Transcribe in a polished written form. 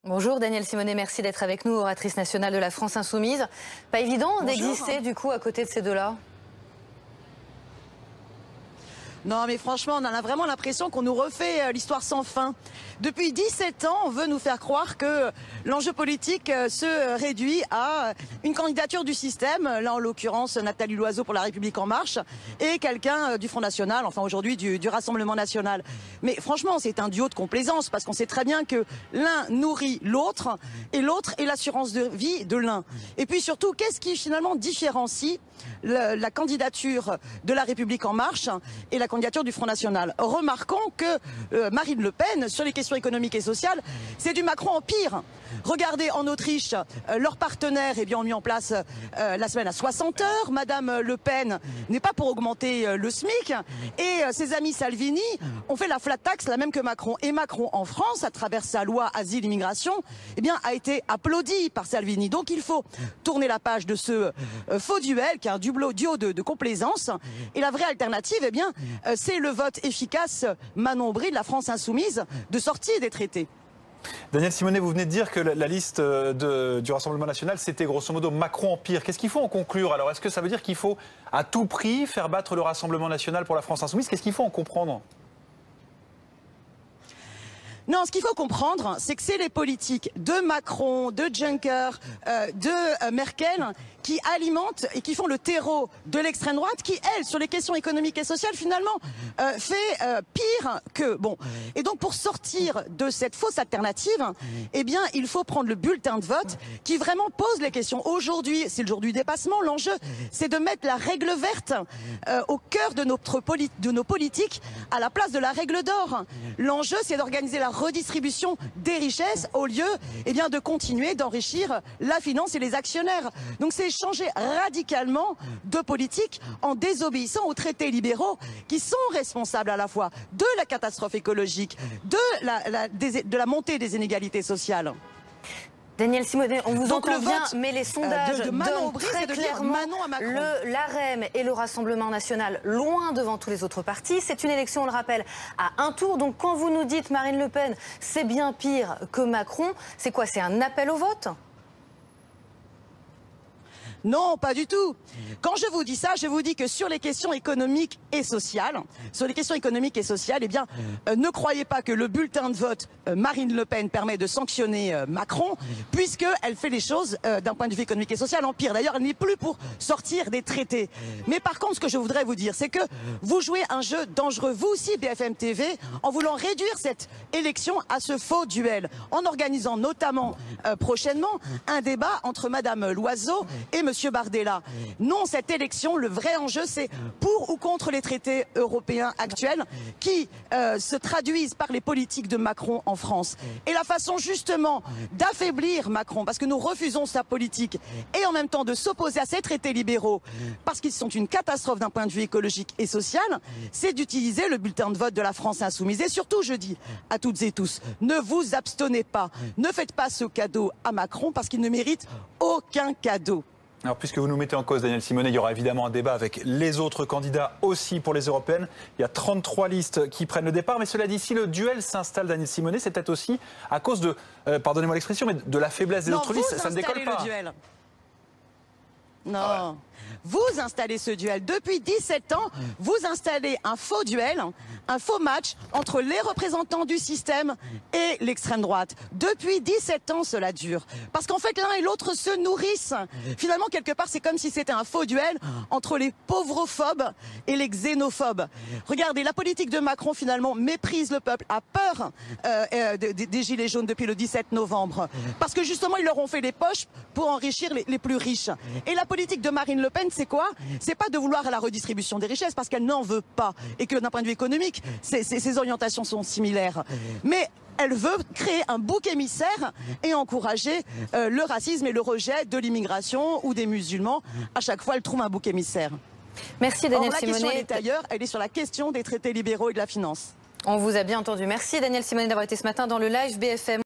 Bonjour Danielle Simonet, merci d'être avec nous, oratrice nationale de la France Insoumise. Pas évident d'exister du coup à côté de ces deux-là? Non mais franchement, on a vraiment l'impression qu'on nous refait l'histoire sans fin. Depuis 17 ans, on veut nous faire croire que l'enjeu politique se réduit à une candidature du système, là en l'occurrence Nathalie Loiseau pour La République En Marche, et quelqu'un du Front National, enfin aujourd'hui du Rassemblement National. Mais franchement, c'est un duo de complaisance, parce qu'on sait très bien que l'un nourrit l'autre, et l'autre est l'assurance de vie de l'un. Et puis surtout, qu'est-ce qui finalement différencie la candidature de La République En Marche et la candidature du Front National? Remarquons que Marine Le Pen, sur les questions économiques et sociales, c'est du Macron en pire. Regardez en Autriche, leurs partenaires ont mis en place la semaine à 60 heures. Madame Le Pen n'est pas pour augmenter le SMIC. Et ses amis Salvini ont fait la flat tax, la même que Macron. Et Macron en France, à travers sa loi Asile-Immigration, a été applaudi par Salvini. Donc il faut tourner la page de ce faux duel, qui est un duo de complaisance. Et la vraie alternative, c'est le vote efficace Manon Bry de la France Insoumise de sortie des traités. Danielle Simonet, vous venez de dire que la liste du Rassemblement National, c'était grosso modo Macron en pire. Qu'est-ce qu'il faut en conclure alors? Est-ce que ça veut dire qu'il faut à tout prix faire battre le Rassemblement National pour la France Insoumise? Qu'est-ce qu'il faut en comprendre? Non, ce qu'il faut comprendre, c'est que c'est les politiques de Macron, de Juncker, de Merkel qui alimentent et qui font le terreau de l'extrême droite qui, elle, sur les questions économiques et sociales, finalement, fait pire que... Bon. Et donc, pour sortir de cette fausse alternative, il faut prendre le bulletin de vote qui vraiment pose les questions. Aujourd'hui, c'est le jour du dépassement. L'enjeu, c'est de mettre la règle verte au cœur de nos politiques, à la place de la règle d'or. L'enjeu, c'est d'organiser la redistribution des richesses au lieu de continuer d'enrichir la finance et les actionnaires. Donc c'est changer radicalement de politique en désobéissant aux traités libéraux qui sont responsables à la fois de la catastrophe écologique, de la montée des inégalités sociales. Danielle Simonet, on vous entend bien, mais les sondages donnent très clairement l'AREM et le Rassemblement National loin devant tous les autres partis. C'est une élection, on le rappelle, à un tour. Donc quand vous nous dites Marine Le Pen, c'est bien pire que Macron, c'est quoi? C'est un appel au vote? Non, pas du tout. Quand je vous dis ça, je vous dis que sur les questions économiques et sociales, ne croyez pas que le bulletin de vote Marine Le Pen permet de sanctionner Macron, puisqu'elle fait les choses d'un point de vue économique et social en pire. D'ailleurs, elle n'est plus pour sortir des traités. Mais par contre, ce que je voudrais vous dire, c'est que vous jouez un jeu dangereux, vous aussi, BFM TV, en voulant réduire cette élection à ce faux duel, en organisant notamment prochainement un débat entre Madame Loiseau et Monsieur Bardella. Non, cette élection, le vrai enjeu, c'est pour ou contre les traités européens actuels qui se traduisent par les politiques de Macron en France. Et la façon justement d'affaiblir Macron, parce que nous refusons sa politique, et en même temps de s'opposer à ces traités libéraux, parce qu'ils sont une catastrophe d'un point de vue écologique et social, c'est d'utiliser le bulletin de vote de la France Insoumise. Et surtout, je dis à toutes et tous, ne vous abstenez pas, ne faites pas ce cadeau à Macron, parce qu'il ne mérite aucun cadeau. Alors, puisque vous nous mettez en cause, Danielle Simonet, il y aura évidemment un débat avec les autres candidats aussi pour les européennes. Il y a 33 listes qui prennent le départ. Mais cela dit, si le duel s'installe, Danielle Simonet, c'est peut-être aussi à cause de, pardonnez-moi l'expression, mais de la faiblesse des autres listes. Ça ne décolle pas. Non, ah ouais. Vous installez ce duel. Depuis 17 ans, vous installez un faux duel, un faux match entre les représentants du système et l'extrême droite. Depuis 17 ans, cela dure. Parce qu'en fait, l'un et l'autre se nourrissent. Finalement, quelque part, c'est comme si c'était un faux duel entre les pauvrophobes et les xénophobes. Regardez, la politique de Macron, finalement, méprise le peuple, a peur des gilets jaunes depuis le 17 novembre. Parce que justement, ils leur ont fait les poches pour enrichir les plus riches. Et la politique de Marine Le Pen, c'est quoi? C'est pas de vouloir la redistribution des richesses, parce qu'elle n'en veut pas, et que d'un point de vue économique, ses orientations sont similaires. Mais elle veut créer un bouc émissaire et encourager le racisme et le rejet de l'immigration ou des musulmans. À chaque fois, elle trouve un bouc émissaire. Merci Danielle Simonet. La question, elle est ailleurs, elle est sur la question des traités libéraux et de la finance. On vous a bien entendu. Merci Danielle Simonet d'avoir été ce matin dans le live BFM.